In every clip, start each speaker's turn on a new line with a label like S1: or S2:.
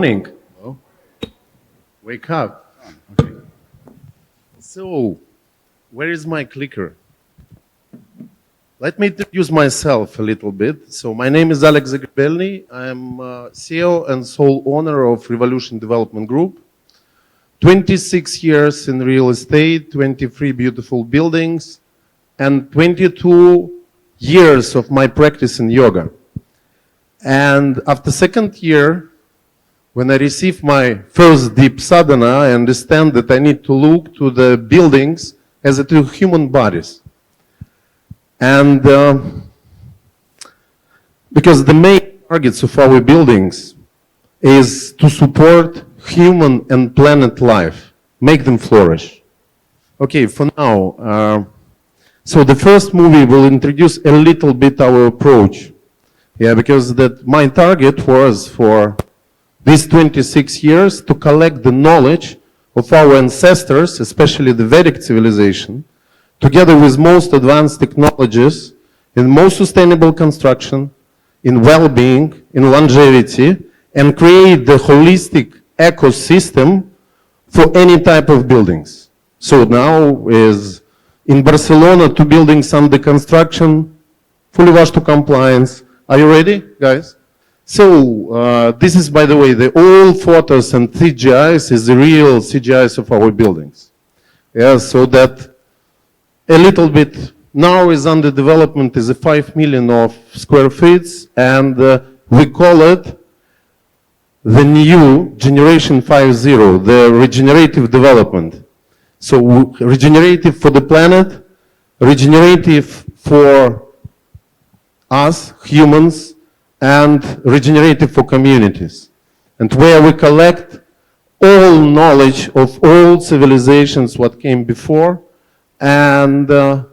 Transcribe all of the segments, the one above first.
S1: Morning. Hello. Wake up. Okay. So, where is my clicker? Let me introduce myself a little bit. So, my name is Alex Zagrebelny. I'm CEO and sole owner of Revolution Development Group. 26 years in real estate, 23 beautiful buildings, and 22 years of my practice in yoga. And after second year, when I received my first deep sadhana, I understand that I need to look to the buildings as to human bodies. And because the main targets of our buildings is to support human and planet life, make them flourish. Okay, for now, so the first movie will introduce a little bit our approach. Yeah, because my target was for these 26 years to collect the knowledge of our ancestors, especially the Vedic civilization, together with most advanced technologies in most sustainable construction, in well-being, in longevity, and create the holistic ecosystem for any type of buildings. So now is in Barcelona, 2 buildings under construction, fully washed to compliance. Are you ready, guys? So this is, by the way, the old photos and CGIs is the real CGIs of our buildings. Yeah, so that a little bit now is under development is a 5 million of square feet, and we call it the new generation 5.0, the regenerative development. So regenerative for the planet, regenerative for us, humans, and regenerative for communities. And where we collect all knowledge of all civilizations, what came before, and the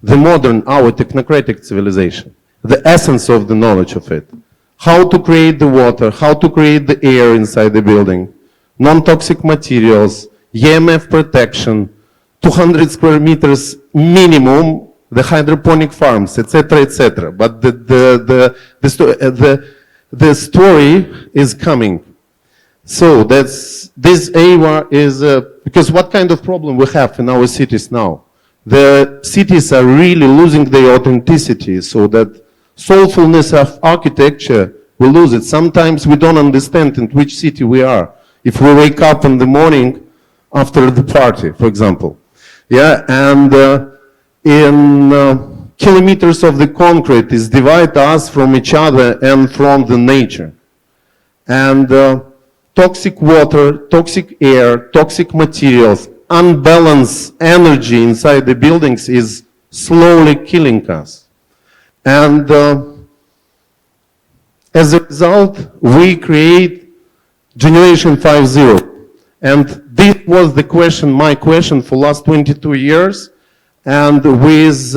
S1: modern, our technocratic civilization, the essence of the knowledge of it. How to create the water, how to create the air inside the building, non-toxic materials, EMF protection, 200 square meters minimum, the hydroponic farms, etc., etc. But the story is coming. So this EYWA is, because what kind of problem we have in our cities now? The cities are really losing their authenticity, so that soulfulness of architecture, we lose it. Sometimes we don't understand in which city we are. If we wake up in the morning after the party, for example. Yeah, and in kilometers of the concrete is divide us from each other and from the nature. And toxic water, toxic air, toxic materials, unbalanced energy inside the buildings is slowly killing us. And as a result, we create Generation 5.0. And this was the question, my question for last 22 years. And with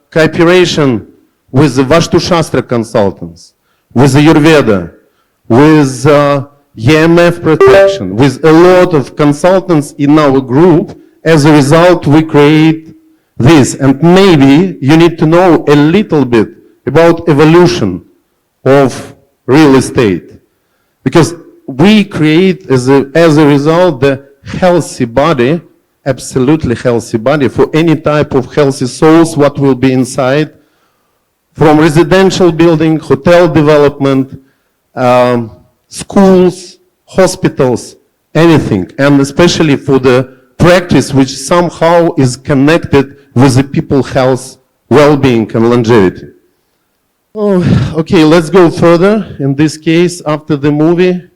S1: cooperation with the Vastu Shastra consultants, with the Ayurveda, with EMF protection, with a lot of consultants in our group, as a result, we create this. And maybe you need to know a little bit about evolution of real estate. Because we create, as a result, the healthy body, absolutely healthy body for any type of healthy souls, what will be inside, from residential building, hotel development, schools, hospitals, anything. And especially for the practice which somehow is connected with the people's health, well-being, and longevity. Oh, okay, let's go further. In this case, after the movie,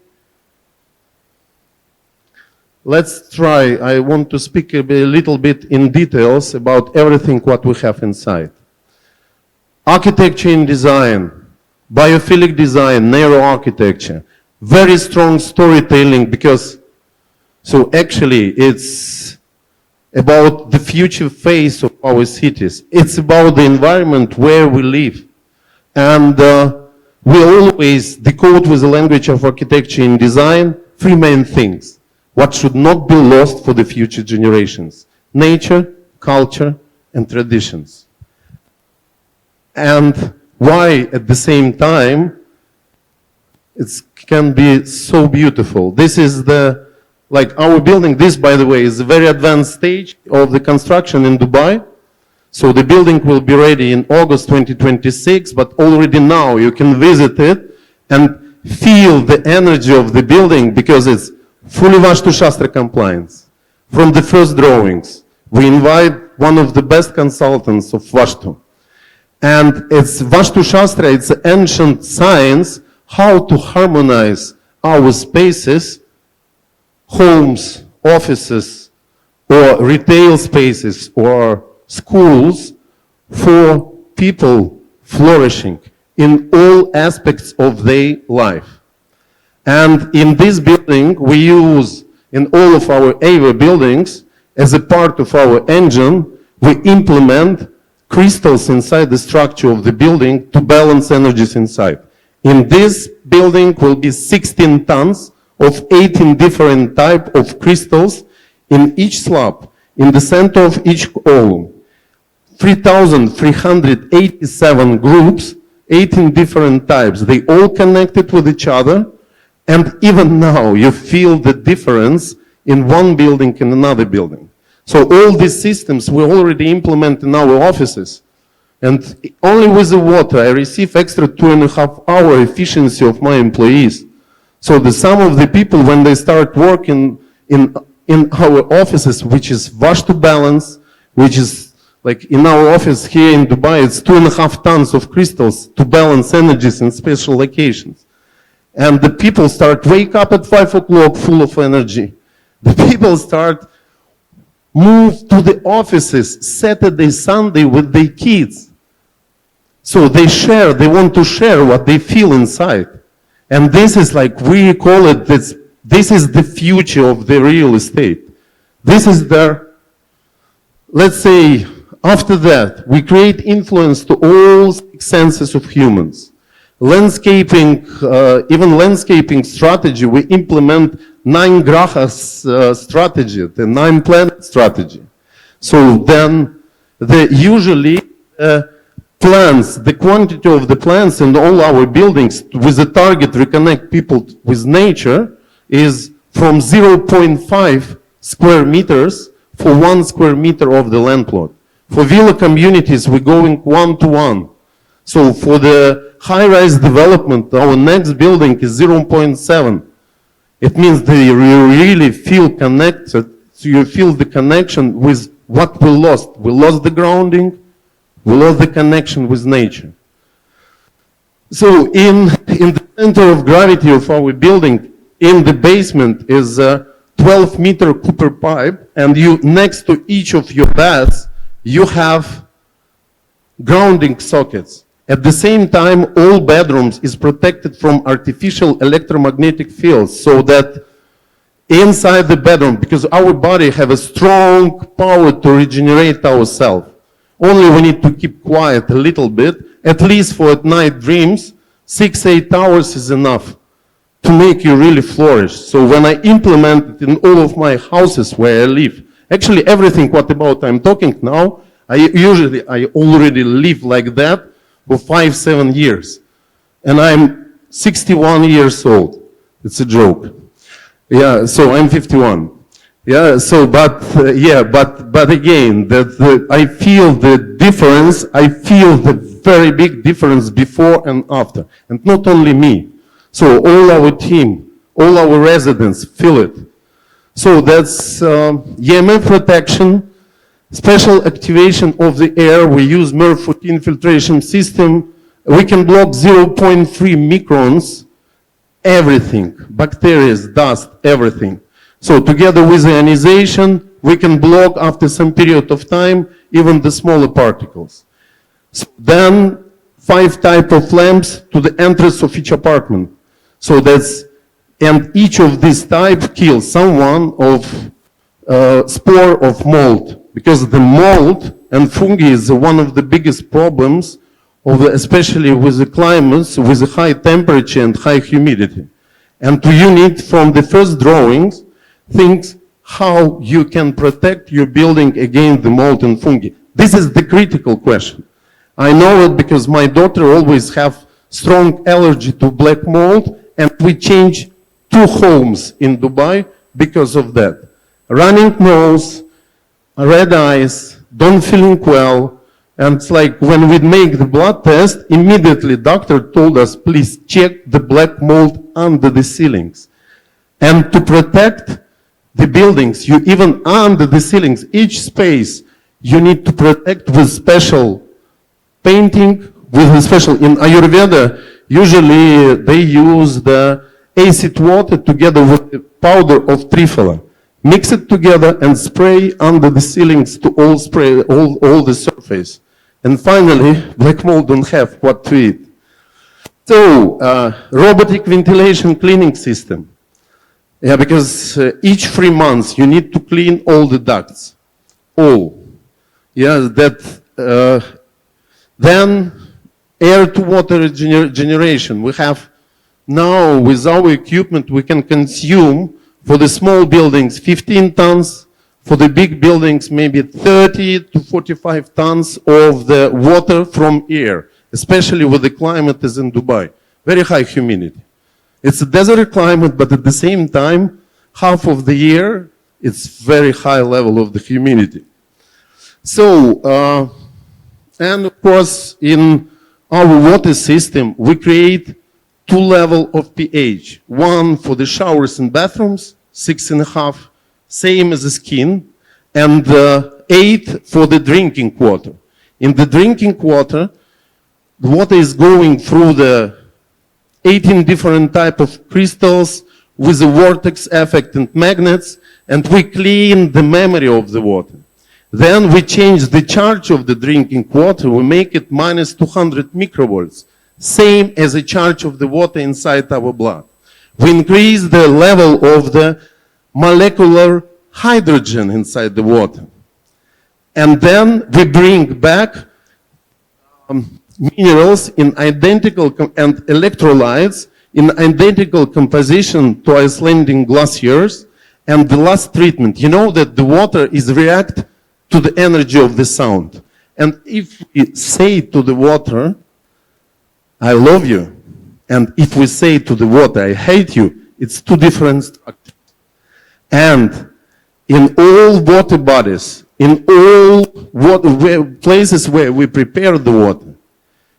S1: let's try. I want to speak a little bit in details about everything what we have inside. Architecture and design, biophilic design, narrow architecture, very strong storytelling, because so actually it's about the future face of our cities. It's about the environment where we live. And we always decode with the language of architecture and design 3 main things. What should not be lost for the future generations: nature, culture, and traditions. And why, at the same time, It can be so beautiful. This is like our building. This, by the way, is a very advanced stage of the construction in Dubai. So the building will be ready in August 2026, but already now you can visit it and feel the energy of the building because it's fully Vastu Shastra compliance. From the first drawings, we invite one of the best consultants of Vastu. And it's Vastu Shastra, it's ancient science, how to harmonize our spaces, homes, offices, or retail spaces, or schools for people flourishing in all aspects of their life. And in this building, we use, in all of our EYWA buildings, as a part of our engine, we implement crystals inside the structure of the building to balance energies inside. In this building will be 16 tons of 18 different type of crystals in each slab, in the center of each column. 3,387 groups, 18 different types. They all connected with each other. And even now, you feel the difference in one building and another building. So all these systems we already implement in our offices. And only with the water, I receive extra 2.5 hour efficiency of my employees. So the sum of the people, when they start working in our offices, which is Vastu balance, which is like in our office here in Dubai, it's 2.5 tons of crystals to balance energies in special locations. And the people start wake up at 5 o'clock full of energy. The people start move to the offices Saturday, Sunday with their kids. So they share, they want to share what they feel inside. And this is like, we call it, this is the future of the real estate. This is the, let's say, after that, we create influence to all senses of humans. Landscaping, even landscaping strategy, we implement 9 grahas strategy, the 9 planet strategy. So then, usually, plants, the quantity of the plants in all our buildings with the target reconnect people with nature is from 0.5 square meters for 1 square meter of the land plot. For villa communities, we're going 1-to-1. So for the high-rise development, our next building is 0.7. It means that you really feel connected, so you feel the connection with what we lost. We lost the grounding, we lost the connection with nature. So in the center of gravity of our building, in the basement is a 12-meter copper pipe, and you, next to each of your beds, you have grounding sockets. At the same time, all bedrooms is protected from artificial electromagnetic fields, so that inside the bedroom, because our body have a strong power to regenerate ourselves. Only we need to keep quiet a little bit, at least for at night dreams, 6-8 hours is enough to make you really flourish. So when I implement it in all of my houses where I live, actually everything what about I'm talking now, I already live like that for 5-7 years. And I'm 61 years old. It's a joke. Yeah, so I'm 51. Yeah, so, but again, I feel the difference, I feel the very big difference before and after. And not only me. So all our team, all our residents feel it. So that's EMF protection, special activation of the air. We use MERV-14 filtration system. We can block 0.3 microns, everything, bacteria, dust, everything. So together with ionization, we can block after some period of time, even the smaller particles. So then 5 types of lamps to the entrance of each apartment. So that's, and each of these types kills someone of spore of mold, because the mold and fungi is one of the biggest problems of especially with the climates, with the high temperature and high humidity. And you need from the first drawings, things how you can protect your building against the mold and fungi. This is the critical question. I know it because my daughter always have strong allergy to black mold and we changed 2 homes in Dubai because of that. Running nose, red eyes, don't feeling well, and it's like when we make the blood test, immediately doctor told us, please check the black mold under the ceilings. And to protect the buildings, you even under the ceilings, each space, you need to protect with special painting, with a special, in Ayurveda, usually they use the acid water together with the powder of triphala. Mix it together and spray under the ceilings to all the surface. And finally, black mold don't have what to eat. So, robotic ventilation cleaning system. Yeah, because each 3 months you need to clean all the ducts. All. Yeah, that, then air to water generation. We have now with our equipment we can consume for the small buildings 15 tons, for the big buildings maybe 30 to 45 tons of the water from air, especially with the climate is in Dubai. Very high humidity. It's a desert climate, but at the same time, half of the year, it's very high level of the humidity. So, and of course, in our water system, we create 2 levels of pH. 1 for the showers and bathrooms, 6.5, same as the skin, and 8 for the drinking water. In the drinking water, the water is going through the 18 different type of crystals with a vortex effect and magnets, and we clean the memory of the water. Then we change the charge of the drinking water, we make it minus 200 microvolts, same as the charge of the water inside our blood. We increase the level of the molecular hydrogen inside the water. And then we bring back minerals in identical and electrolytes in identical composition to Icelandic glaciers. And the last treatment, you know that the water is react to the energy of the sound. And if we say to the water, I love you, and if we say to the water, I hate you, it's 2 different structures. And in all water bodies, in all places where we prepare the water,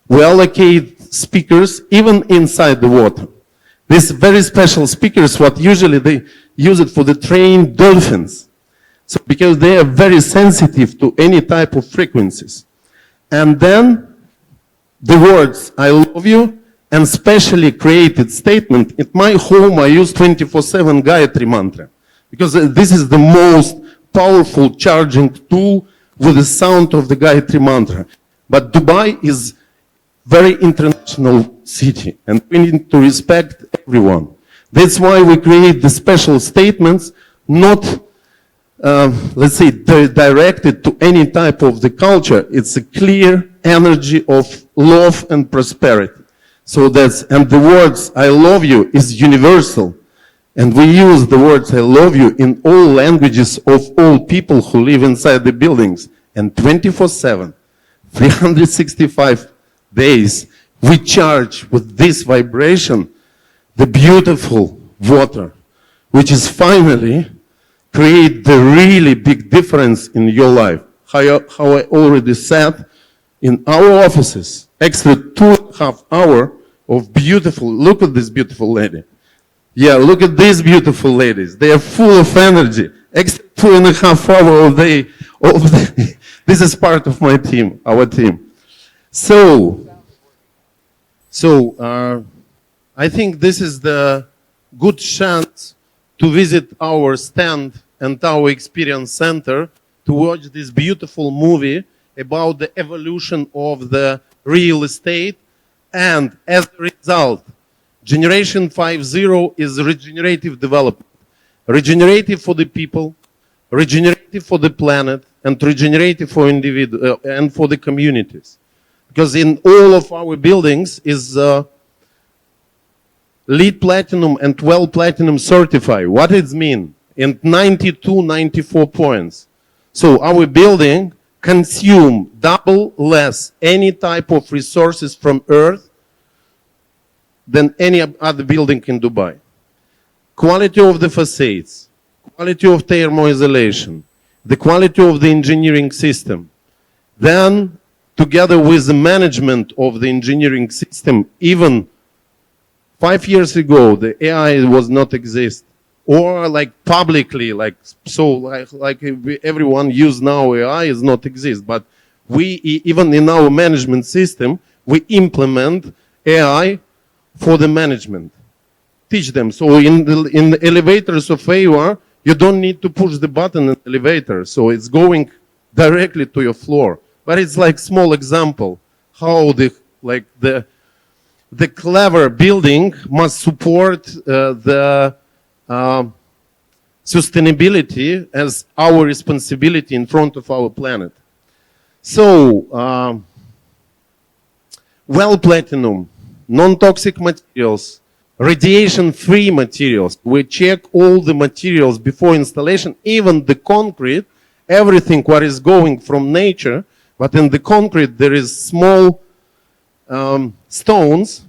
S1: we allocate speakers even inside the water. These very special speakers, what usually they use it for the trained dolphins. So because they are very sensitive to any type of frequencies. And then the words, I love you, and specially created statement. In my home, I use 24/7 Gayatri mantra. Because this is the most powerful charging tool with the sound of the Gayatri mantra. But Dubai is very international city, and we need to respect everyone. That's why we create the special statements, not, let's say, directed to any type of the culture. It's a clear energy of love and prosperity. So that's, and the words, I love you, is universal. And we use the words, I love you, in all languages of all people who live inside the buildings. And 24/7, 365 days, we charge with this vibration the beautiful water, which is finally create the really big difference in your life. How I already said, in our offices, extra 2.5 hours of beautiful, look at this beautiful lady. Yeah, look at these beautiful ladies. They are full of energy. Extra 2.5 hours of the, this is part of my team, our team. So I think this is the good chance to visit our stand and our experience center to watch this beautiful movie about the evolution of the real estate. And as a result, Generation 5.0 is regenerative development. Regenerative for the people, regenerative for the planet, and regenerative for individuals and for the communities. Because in all of our buildings is LEED Platinum and 12 Platinum certified. What does it mean? In 92, 94 points. So our building consume double less any type of resources from Earth than any other building in Dubai. Quality of the facades, quality of thermoisolation, the quality of the engineering system. Then, together with the management of the engineering system, even 5 years ago, the AI was not exist. Or like publicly, like everyone use now AI is not exist. But we, even in our management system, we implement AI for the management. Teach them. So in the elevators of EYWA, you don't need to push the button in the elevator. So it's going directly to your floor. But it's like small example how the clever building must support the sustainability as our responsibility in front of our planet. So, well platinum, non-toxic materials, radiation-free materials. We check all the materials before installation, even the concrete, everything what is going from nature, but in the concrete there is small stones,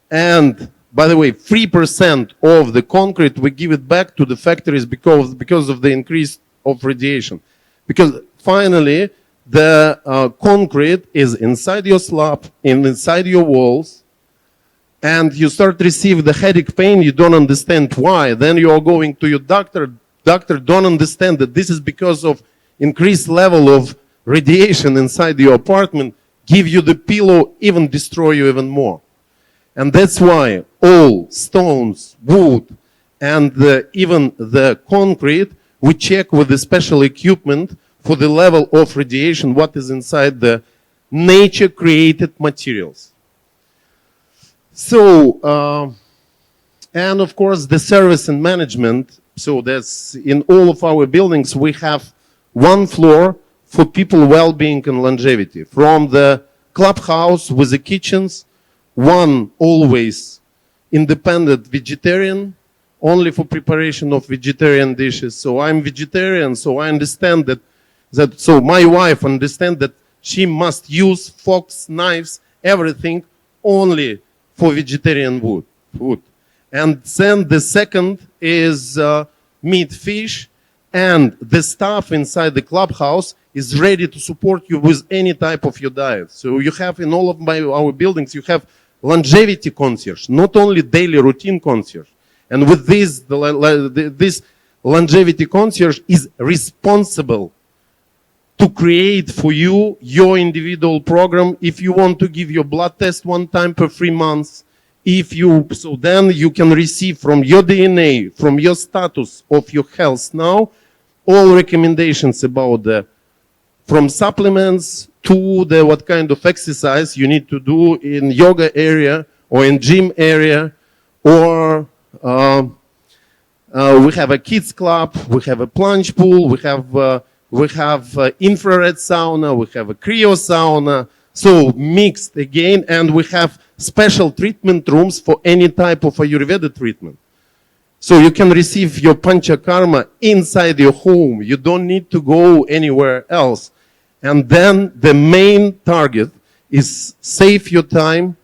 S1: and by the way, 3% of the concrete we give it back to the factories because of the increase of radiation. Because finally, the concrete is inside your slab, inside your walls, and you start to receive the headache pain, you don't understand why. Then you are going to your doctor. Doctor don't understand that this is because of increased level of radiation inside your apartment, give you the pillow, even destroy you even more. And that's why all stones, wood, and even the concrete, we check with the special equipment for the level of radiation, what is inside the nature-created materials. So, and of course, the service and management. So that's in all of our buildings, we have one floor for people well-being and longevity. From the clubhouse with the kitchens, one always independent vegetarian, only for preparation of vegetarian dishes. So I'm vegetarian, so I understand so my wife understands that she must use forks, knives, everything only for vegetarian food. And then the second is meat, fish, and the staff inside the clubhouse is ready to support you with any type of your diet. So you have in all of our buildings, you have longevity concierge, not only daily routine concierge. And with this, this longevity concierge is responsible to create for you your individual program. If you want to give your blood test one time per 3 months, so then you can receive from your DNA, from your status of your health now, all recommendations about from supplements to what kind of exercise you need to do in yoga area or in gym area, or we have a kids club, we have a plunge pool, we have infrared sauna, we have a cryo sauna, so mixed again, and we have special treatment rooms for any type of Ayurveda treatment. So you can receive your panchakarma inside your home. You don't need to go anywhere else. And then the main target is save your time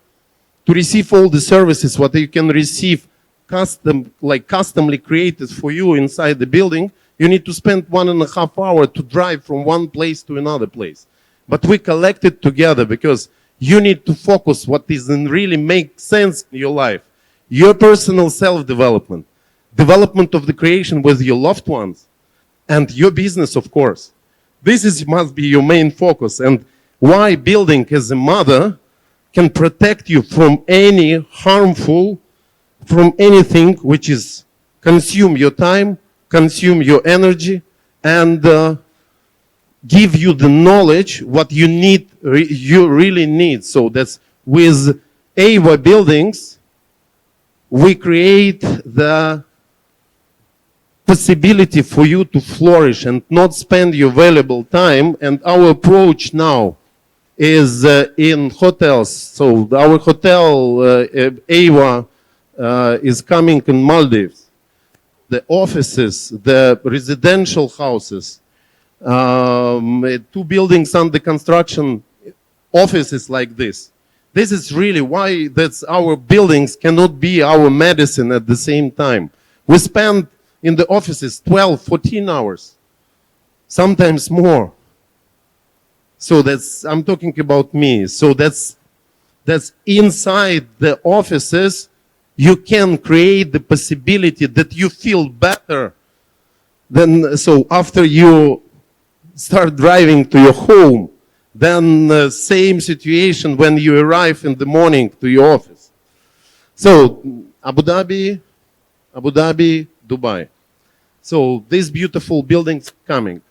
S1: to receive all the services what you can receive customly created for you inside the building. You need to spend 1.5 hours to drive from one place to another place. But we collect it together because you need to focus what is and really make sense in your life. Your personal self-development, development of the creation with your loved ones, and your business, of course. This must be your main focus, and why building as a mother can protect you from any harmful, from anything which is consume your time, consume your energy, and give you the knowledge what you need, you really need. So that's with EYWA buildings, we create the possibility for you to flourish and not spend your valuable time. And our approach now is in hotels. So our hotel, EYWA, is coming in Maldives. The offices, the residential houses, 2 buildings under construction, offices like this. This is really why that's our buildings cannot be our medicine at the same time. We spend in the offices 12, 14 hours, sometimes more. So that's, I'm talking about me. So that's inside the offices, you can create the possibility that you feel better. Then, so after you start driving to your home, then the same situation when you arrive in the morning to your office. So Abu Dhabi, Dubai. So these beautiful buildings coming.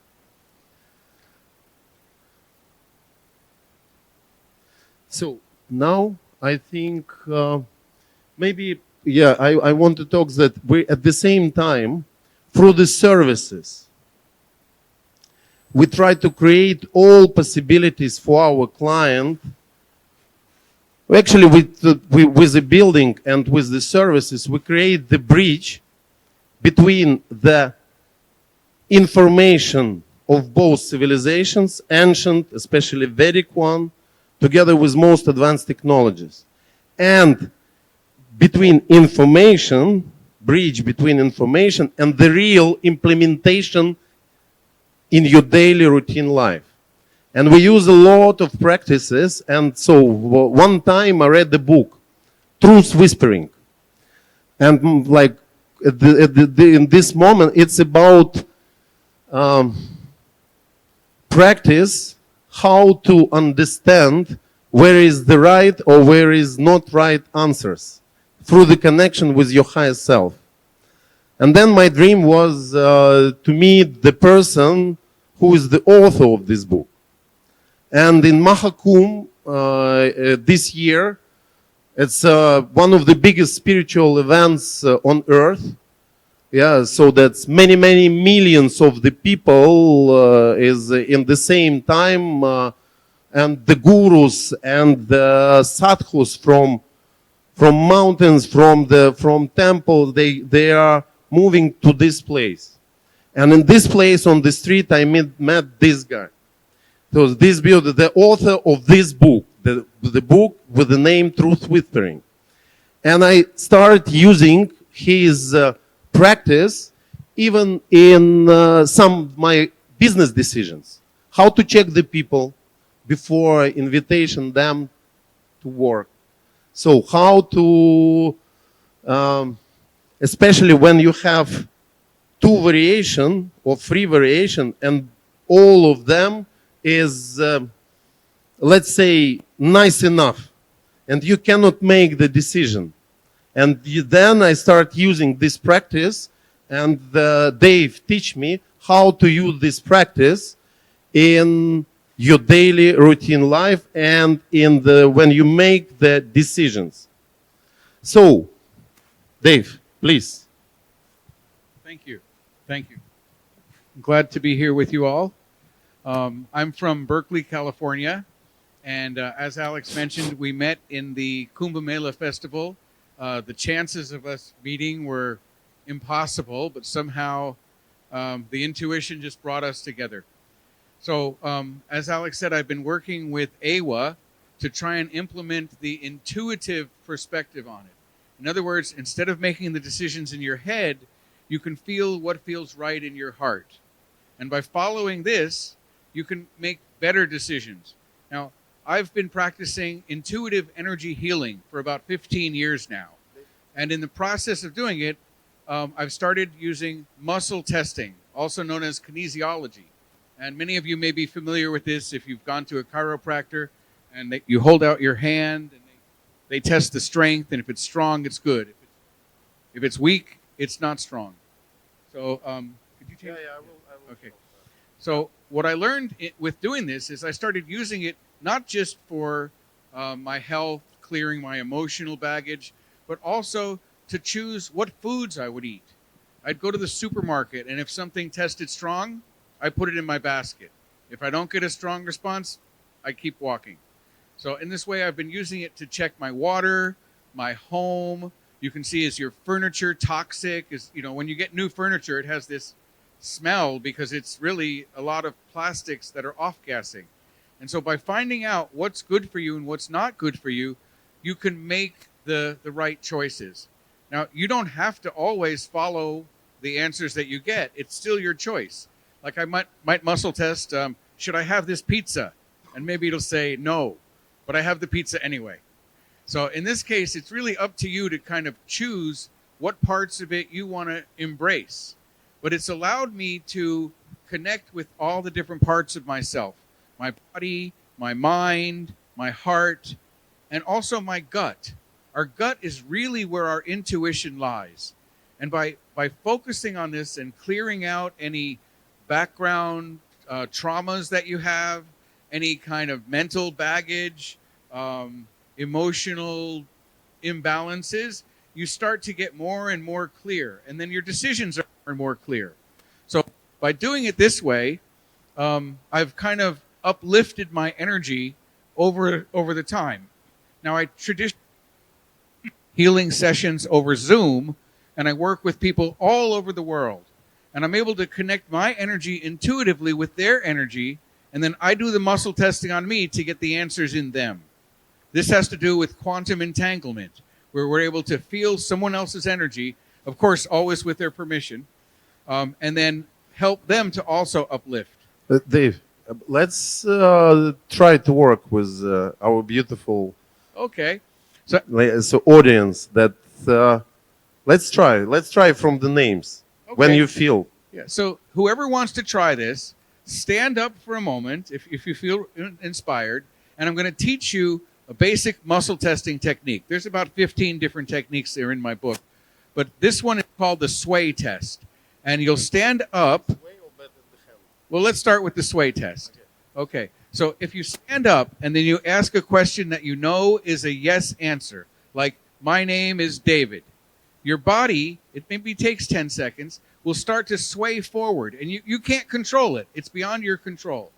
S1: So now I think maybe, yeah, I want to talk that we at the same time, through the services, we try to create all possibilities for our client. Actually, with the building and with the services, we create the bridge between the information of both civilizations, ancient, especially Vedic one, together with most advanced technologies. And between information, bridge between information and the real implementation in your daily routine life. And we use a lot of practices. And so one time I read the book, Truth Whispering. And like in this moment, it's about practice how to understand where is the right or where is not right answers through the connection with your higher self. And then my dream was to meet the person who is the author of this book. And in Mahakumbh this year, it's one of the biggest spiritual events on earth. Yeah, so that's many, many millions of the people is in the same time, and the gurus and the sadhus from mountains, from temples, they are moving to this place. And in this place on the street, I met this guy. So this builder, the author of this book, the book with the name Truth Whispering. And I started using his practice even in some of my business decisions. How to check the people before invitation them to work. So how to, especially when you have two variation or three variation and all of them is, let's say, nice enough, and you cannot make the decision. And then I start using this practice, and Dave teach me how to use this practice in your daily routine life and in when you make the decisions. So, Dave, please.
S2: Thank you. Thank you. I'm glad to be here with you all. I'm from Berkeley, California, and as Alex mentioned, we met in the Kumbh Mela Festival. The chances of us meeting were impossible, but somehow the intuition just brought us together. So as Alex said, I've been working with EYWA to try and implement the intuitive perspective on it. In other words, instead of making the decisions in your head, you can feel what feels right in your heart. And by following this, you can make better decisions. Now, I've been practicing intuitive energy healing for about 15 years now. And in the process of doing it, I've started using muscle testing, also known as kinesiology. And many of you may be familiar with this if you've gone to a chiropractor and you hold out your hand and they test the strength, and if it's strong, it's good. If it's weak, it's not strong. So, could you change?
S1: Yeah, I will.
S2: Okay. So what I learned with doing this is I started using it not just for my health, clearing my emotional baggage, but also to choose what foods I would eat. I'd go to the supermarket, and if something tested strong, I put it in my basket. If I don't get a strong response, I keep walking. So in this way, I've been using it to check my water, my home. You can see, is your furniture toxic? When you get new furniture, it has this smell because it's really a lot of plastics that are off-gassing. And so by finding out what's good for you and what's not good for you, you can make the right choices. Now, you don't have to always follow the answers that you get. It's still your choice. Like I might muscle test, should I have this pizza? And maybe it'll say no, but I have the pizza anyway. So in this case, it's really up to you to kind of choose what parts of it you want to embrace. But it's allowed me to connect with all the different parts of myself, my body, my mind, my heart, and also my gut. Our gut is really where our intuition lies. And by focusing on this and clearing out any background traumas that you have, any kind of mental baggage, emotional imbalances, you start to get more and more clear. And then your decisions are more and more clear. So by doing it this way, I've kind of uplifted my energy over the time. Now, I traditionally healing sessions over Zoom, and I work with people all over the world. And I'm able to connect my energy intuitively with their energy, and then I do the muscle testing on me to get the answers in them. This has to do with quantum entanglement, where we're able to feel someone else's energy, of course, always with their permission, and then help them to also uplift.
S1: Dave, let's try to work with our beautiful
S2: Okay.
S1: so audience. That let's try from the names.
S2: Okay.
S1: When you feel.
S2: Yeah. So whoever wants to try this, stand up for a moment if you feel inspired, and I'm going to teach you a basic muscle testing technique. There's about 15 different techniques there in my book, but this one is called the sway test. And you'll stand up. Well, let's start with the sway test. Okay. So if you stand up and then you ask a question that you know is a yes answer, like, my name is David, your body, it maybe takes 10 seconds, will start to sway forward. And you can't control it. It's beyond your control.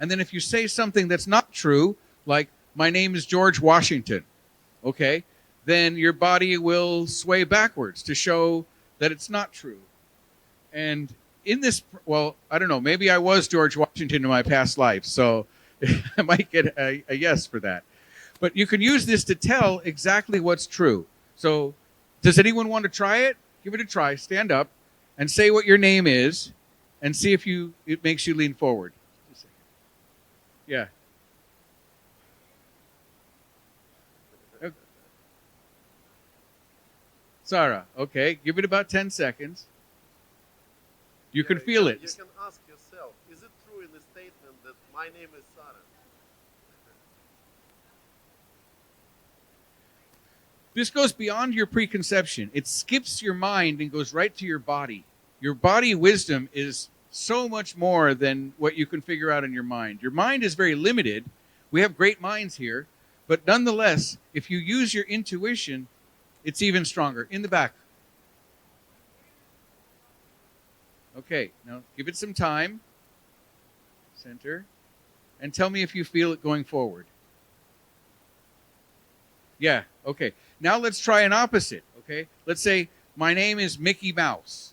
S2: And then if you say something that's not true, like, my name is George Washington, okay, then your body will sway backwards to show that it's not true. And in this, well, I don't know, maybe I was George Washington in my past life, so I might get a yes for that. But you can use this to tell exactly what's true. So does anyone want to try it? Give it a try. Stand up and say what your name is and see if it makes you lean forward. Yeah. Sarah, okay. Give it about 10 seconds. You can feel it.
S1: You can ask yourself, is it true in the statement that my name is Sarah?
S2: This goes beyond your preconception. It skips your mind and goes right to your body. Your body wisdom is so much more than what you can figure out in your mind. Your mind is very limited. We have great minds here. But nonetheless, if you use your intuition, it's even stronger. In the back. Okay, now give it some time. Center. And tell me if you feel it going forward. Yeah, okay. Now let's try an opposite, okay? Let's say my name is Mickey Mouse.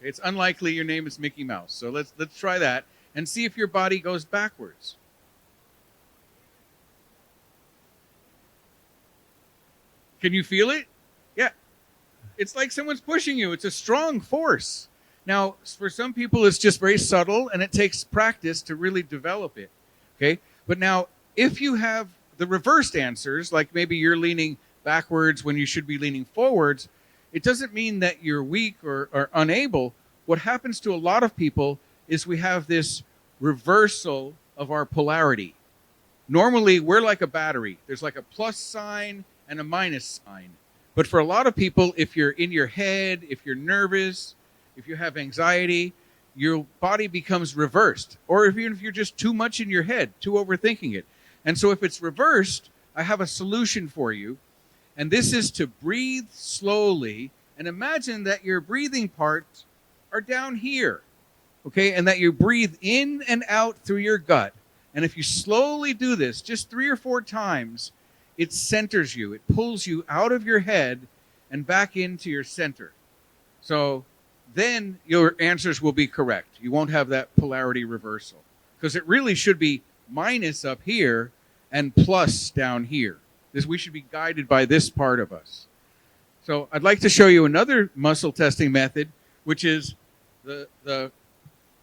S2: It's unlikely your name is Mickey Mouse. So let's try that and see if your body goes backwards. Can you feel it? Yeah. It's like someone's pushing you. It's a strong force. Now, for some people, it's just very subtle, and it takes practice to really develop it, okay? But now, if you have the reversed answers, like maybe you're leaning backwards when you should be leaning forwards, it doesn't mean that you're weak or unable. What happens to a lot of people is we have this reversal of our polarity. Normally, we're like a battery. There's like a plus sign and a minus sign. But for a lot of people, if you're in your head, if you're nervous, if you have anxiety, your body becomes reversed. Or even if you're just too much in your head, too overthinking it. And so if it's reversed, I have a solution for you. And this is to breathe slowly and imagine that your breathing parts are down here. Okay? And that you breathe in and out through your gut. And if you slowly do this, just 3 or 4 times, it centers you. It pulls you out of your head and back into your center. So then your answers will be correct. You won't have that polarity reversal. Because it really should be minus up here, and plus down here. We should be guided by this part of us. So I'd like to show you another muscle testing method, which is the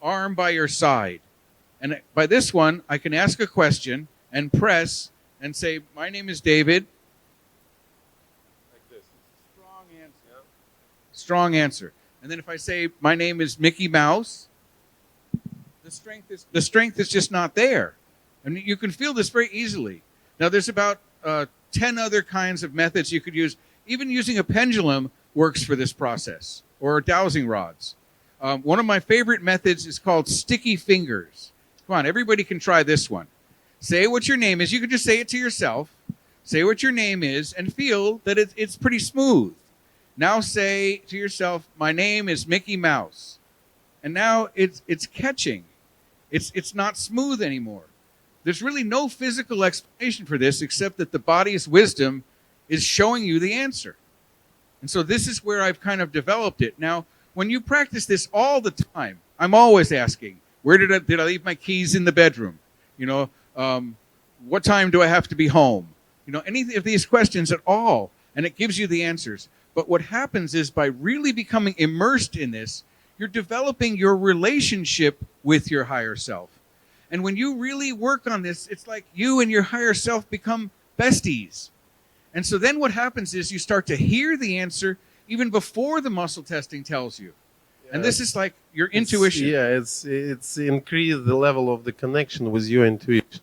S2: arm by your side. And by this one, I can ask a question and press and say, my name is David. Like this. Strong answer. Strong answer. And then if I say, my name is Mickey Mouse, the strength is just not there. And you can feel this very easily. Now, there's about 10 other kinds of methods you could use. Even using a pendulum works for this process, or dowsing rods. One of my favorite methods is called sticky fingers. Come on, everybody can try this one. Say what your name is. You can just say it to yourself. Say what your name is and feel that it's pretty smooth. Now say to yourself, my name is Mickey Mouse. And now it's catching. It's not smooth anymore. There's really no physical explanation for this except that the body's wisdom is showing you the answer. And so this is where I've kind of developed it. Now, when you practice this all the time, I'm always asking, where did I leave my keys in the bedroom? You know, what time do I have to be home? You know, any of these questions at all, and it gives you the answers. But what happens is by really becoming immersed in this, you're developing your relationship with your higher self. And when you really work on this, it's like you and your higher self become besties. And so then what happens is you start to hear the answer even before the muscle testing tells you. Yeah, and this is like your intuition.
S1: It's increased the level of the connection with your intuition.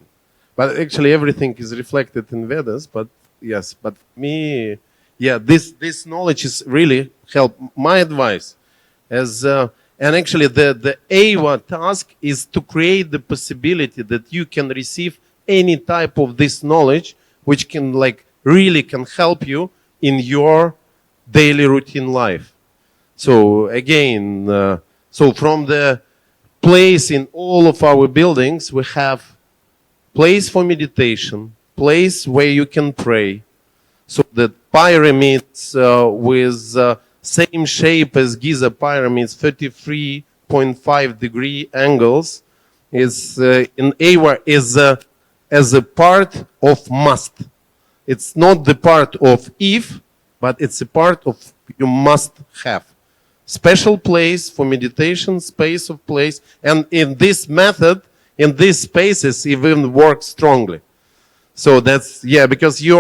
S1: But actually everything is reflected in Vedas, but yes, but me, yeah, this knowledge is really help. My advice as and actually the EYWA task is to create the possibility that you can receive any type of this knowledge which can really can help you in your daily routine life. So again, so from the place in all of our buildings, we have place for meditation, place where you can pray. So the pyramids with same shape as Giza pyramids, 33.5 degree angles, is in EYWA is as a part of must. It's not the part of if, but it's a part of you must have. Special place for meditation, space of place, and in this method, in these spaces, even work strongly. So that's, yeah, because you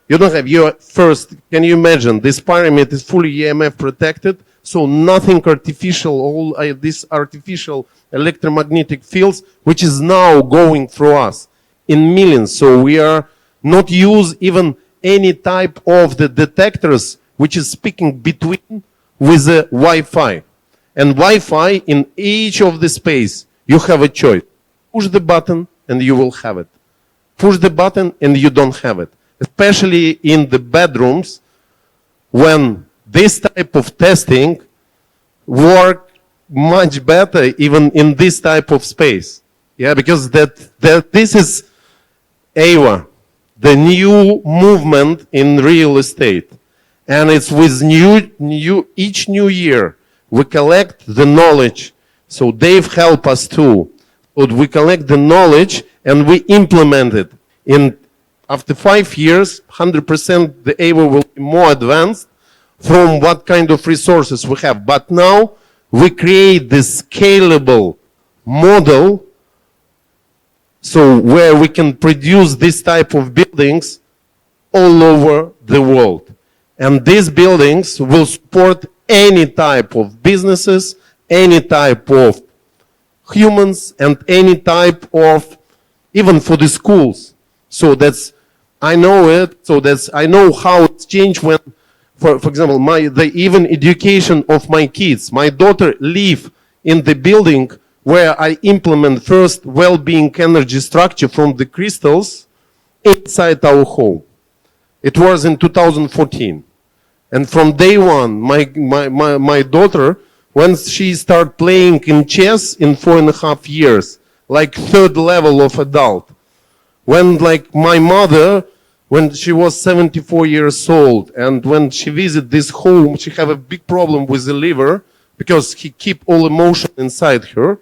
S1: don't have your first, can you imagine, this pyramid is fully EMF protected, so nothing artificial, all these artificial electromagnetic fields, which is now going through us in millions. So we are not use even any type of the detectors which is speaking between with the Wi-Fi. And Wi-Fi in each of the space, you have a choice. Push the button and you will have it. Push the button and you don't have it. Especially in the bedrooms when this type of testing work much better even in this type of space. Yeah, because this is EYWA, the new movement in real estate. And it's with each new year, we collect the knowledge. So they've helped us too. But we collect the knowledge and we implement it. After 5 years, 100% the EYWA will be more advanced from what kind of resources we have. But now we create this scalable model so where we can produce this type of buildings all over the world. And these buildings will support any type of businesses, any type of humans, and any type of, even for the schools. So that's, I know it, so that's, I know how it's changed when, for example, the even education of my kids. My daughter live in the building where I implement first well-being energy structure from the crystals inside our home. It was in 2014. And from day one, my daughter, when she started playing in chess in 4.5 years, like third level of adult. When like my mother, when she was 74 years old, and when she visited this home, she had a big problem with the liver because he keep all emotion inside her.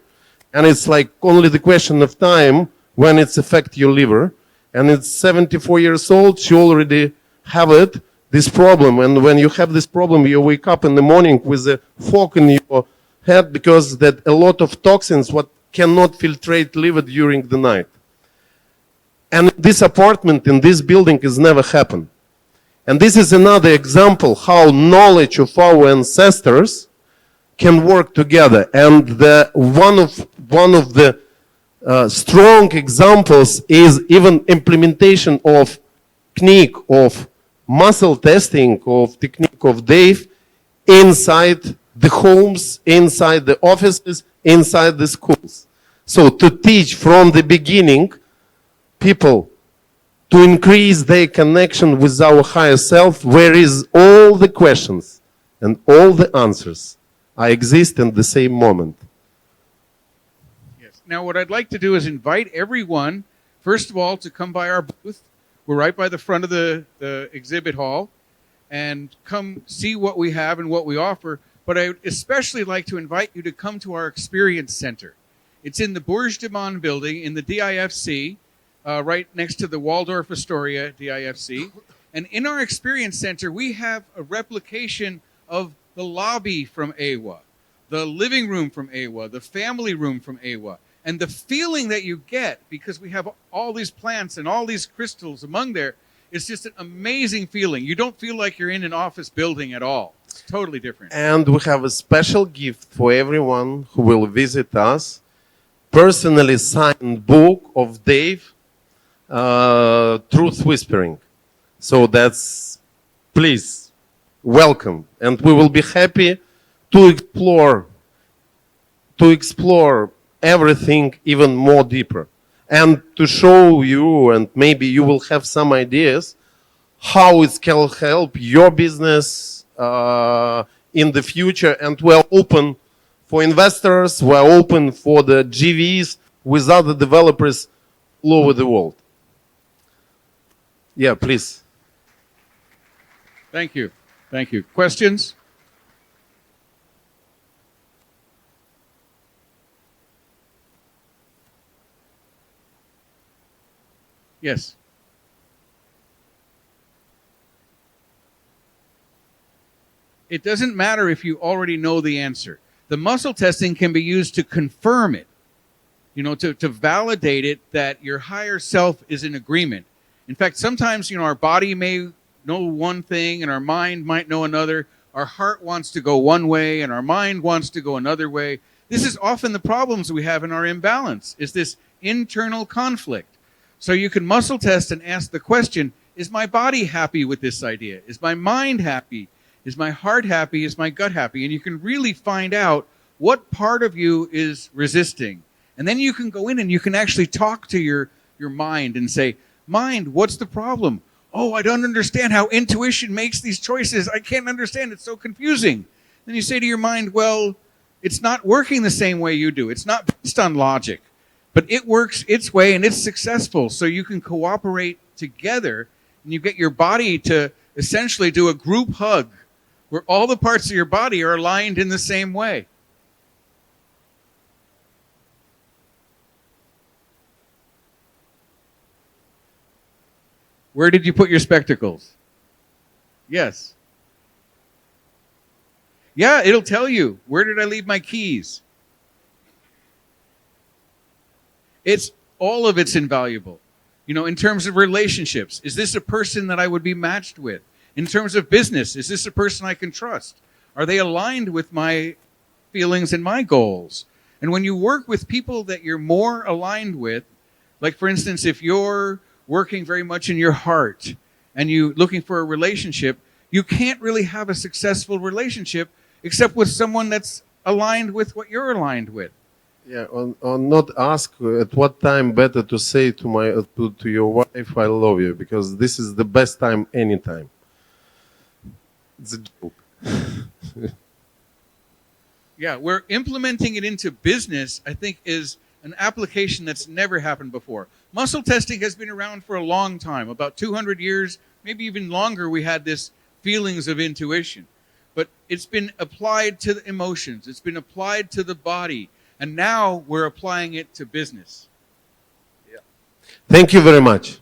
S1: And it's like only the question of time when it's affect your liver, and it's 74 years old, she already have it, this problem. And when you have this problem, you wake up in the morning with a fog in your head because that a lot of toxins what cannot filtrate liver during the night. And this apartment in this building has never happened. And this is another example how knowledge of our ancestors can work together. And one of the strong examples is even implementation of technique of muscle testing, of technique of Dave inside the homes, inside the offices, inside the schools. So to teach from the beginning people to increase their connection with our higher self, where is all the questions and all the answers exist in the same moment.
S2: Yes. Now, what I'd like to do is invite everyone, first of all, to come by our booth. We're right by the front of the exhibit hall, and come see what we have and what we offer. But I would especially like to invite you to come to our Experience Center. It's in the Bourge de Mon building in the DIFC, right next to the Waldorf Astoria DIFC. And in our Experience Center, we have a replication of the lobby from EYWA, the living room from EYWA, the family room from EYWA. And the feeling that you get, because we have all these plants and all these crystals among there, is just an amazing feeling. You don't feel like you're in an office building at all. It's totally different.
S1: And we have a special gift for everyone who will visit us. Personally signed book of Dave, Truth Whispering. So that's, please, welcome. And we will be happy to explore everything even more deeper, and to show you, and maybe you will have some ideas how it can help your business in the future. And we're open for investors, we're open for the GVs with other developers all over the world. Yeah, please.
S2: Thank you. Thank you. Questions? Yes. It doesn't matter if you already know the answer. The muscle testing can be used to confirm it, to validate it that your higher self is in agreement. In fact, sometimes, our body may know one thing and our mind might know another. Our heart wants to go one way and our mind wants to go another way. This is often the problems we have in our imbalance, is this internal conflict. So you can muscle test and ask the question, is my body happy with this idea? Is my mind happy? Is my heart happy? Is my gut happy? And you can really find out what part of you is resisting. And then you can go in and you can actually talk to your mind and say, mind, what's the problem? Oh, I don't understand how intuition makes these choices. I can't understand. It's so confusing. Then you say to your mind, well, it's not working the same way you do. It's not based on logic. But it works its way and it's successful. So you can cooperate together and you get your body to essentially do a group hug where all the parts of your body are aligned in the same way. Where did you put your spectacles? Yes. Yeah, it'll tell you. Where did I leave my keys? All of it's invaluable. In terms of relationships, is this a person that I would be matched with? In terms of business, is this a person I can trust? Are they aligned with my feelings and my goals? And when you work with people that you're more aligned with, like for instance, if you're working very much in your heart and you're looking for a relationship, you can't really have a successful relationship except with someone that's aligned with what you're aligned with.
S1: Yeah, on not ask at what time better to say to your wife, I love you, because this is the best time anytime. It's a joke.
S2: Yeah, we're implementing it into business, I think, is an application that's never happened before. Muscle testing has been around for a long time, about 200 years, maybe even longer. We had this feelings of intuition, but it's been applied to the emotions. It's been applied to the body. And now we're applying it to business.
S1: Yeah. Thank you very much.